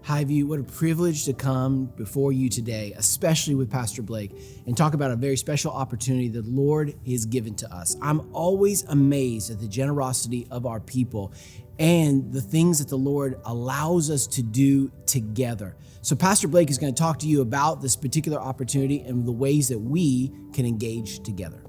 Highview, what a privilege to come before you today, especially with Pastor Blake, and talk about a very special opportunity that the Lord has given to us. I'm always amazed at the generosity of our people and the things that the Lord allows us to do together. So Pastor Blake is going to talk to you about this particular opportunity and the ways that we can engage together.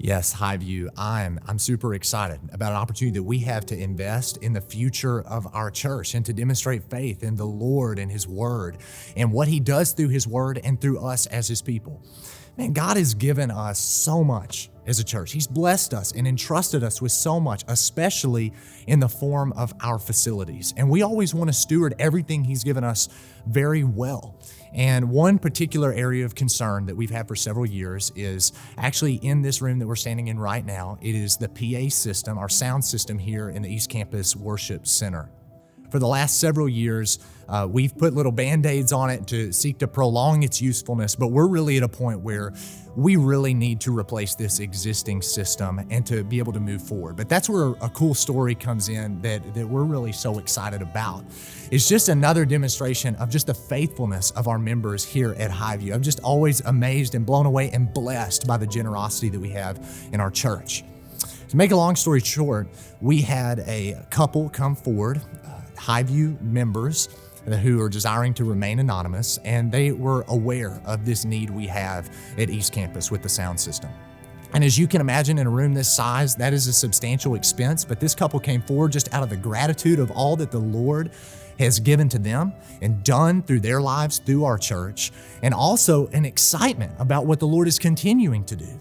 Yes, Highview, I'm super excited about an opportunity that we have to invest in the future of our church and to demonstrate faith in the Lord and His Word and what He does through His Word and through us as His people. Man, God has given us so much as a church. He's blessed us and entrusted us with so much, especially in the form of our facilities. And we always want to steward everything He's given us very well. And one particular area of concern that we've had for several years is actually in this room that we're standing in right now. It is the PA system, our sound system here in the East Campus Worship Center. For the last several years, we've put little Band-Aids on it to seek to prolong its usefulness, but we're really at a point where we really need to replace this existing system and to be able to move forward. But that's where a cool story comes in that we're really so excited about. It's just another demonstration of just the faithfulness of our members here at Highview. I'm just always amazed and blown away and blessed by the generosity that we have in our church. To make a long story short, we had a couple come forward, Highview members who are desiring to remain anonymous, and they were aware of this need we have at East Campus with the sound system. And as you can imagine, in a room this size, that is a substantial expense, but this couple came forward just out of the gratitude of all that the Lord has given to them and done through their lives, through our church, and also an excitement about what the Lord is continuing to do.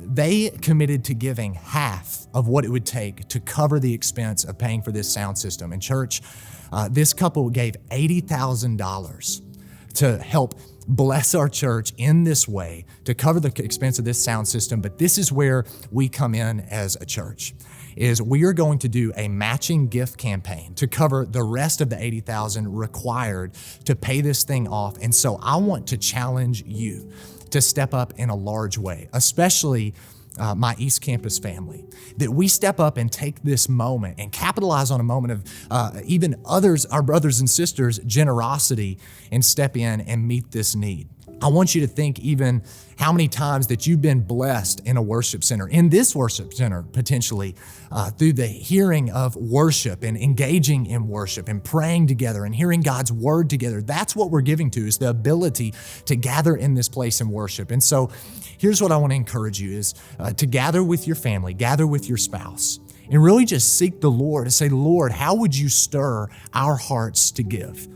They committed to giving half of what it would take to cover the expense of paying for this sound system. And church, this couple gave $80,000 to help bless our church in this way to cover the expense of this sound system. But this is where we come in as a church, is we are going to do a matching gift campaign to cover the rest of the $80,000 required to pay this thing off. And so I want to challenge you to step up in a large way, especially my East Campus family, that we step up and take this moment and capitalize on a moment of even others, our brothers and sisters, generosity, and step in and meet this need. I want you to think even how many times that you've been blessed in a worship center, in this worship center, potentially through the hearing of worship and engaging in worship and praying together and hearing God's word together. That's what we're giving to, is the ability to gather in this place and worship. And so here's what I want to encourage you is to gather with your family, gather with your spouse, and really just seek the Lord and say, Lord, how would you stir our hearts to give?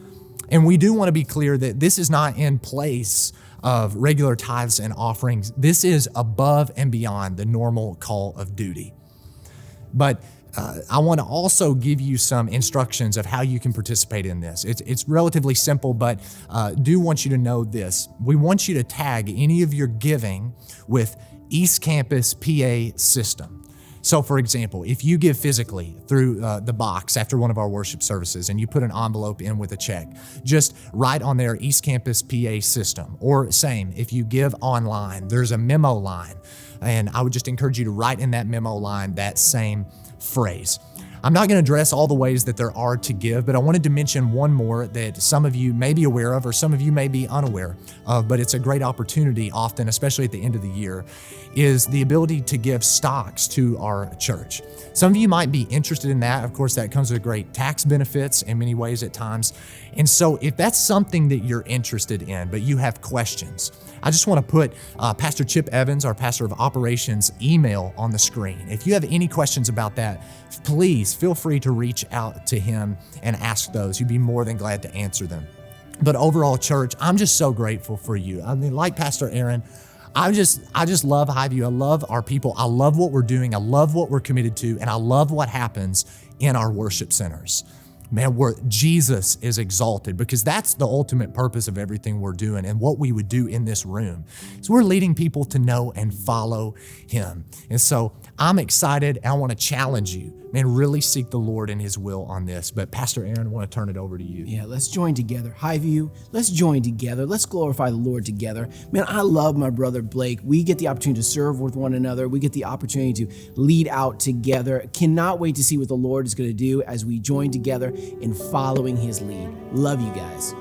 And we do want to be clear that this is not in place of regular tithes and offerings. This is above and beyond the normal call of duty. But I want to also give you some instructions of how you can participate in this. It's relatively simple, but do want you to know this. We want you to tag any of your giving with East Campus PA system. So for example, if you give physically through the box after one of our worship services and you put an envelope in with a check, just write on there East Campus PA system. Or same, if you give online, there's a memo line. And I would just encourage you to write in that memo line that same phrase. I'm not going to address all the ways that there are to give, but I wanted to mention one more that some of you may be aware of or some of you may be unaware of, but it's a great opportunity often, especially at the end of the year, is the ability to give stocks to our church. Some of you might be interested in that. Of course, that comes with great tax benefits in many ways at times. And so if that's something that you're interested in, but you have questions, I just want to put Pastor Chip Evans, our pastor of operations, email on the screen. If you have any questions about that, please feel free to reach out to him and ask those. He'd be more than glad to answer them. But overall, church, I'm just so grateful for you. I mean, like Pastor Aaron, I just love Highview. I love our people. I love what we're doing. I love what we're committed to. And I love what happens in our worship centers. Man, where Jesus is exalted, because that's the ultimate purpose of everything we're doing and what we would do in this room. So we're leading people to know and follow Him. And so I'm excited, and I want to challenge you man, really seek the Lord and his will on this. But Pastor Aaron, I want to turn it over to you. Yeah, let's join together. Highview, let's join together. Let's glorify the Lord together. Man, I love my brother Blake. We get the opportunity to serve with one another. We get the opportunity to lead out together. Cannot wait to see what the Lord is going to do as we join together in following his lead. Love you guys.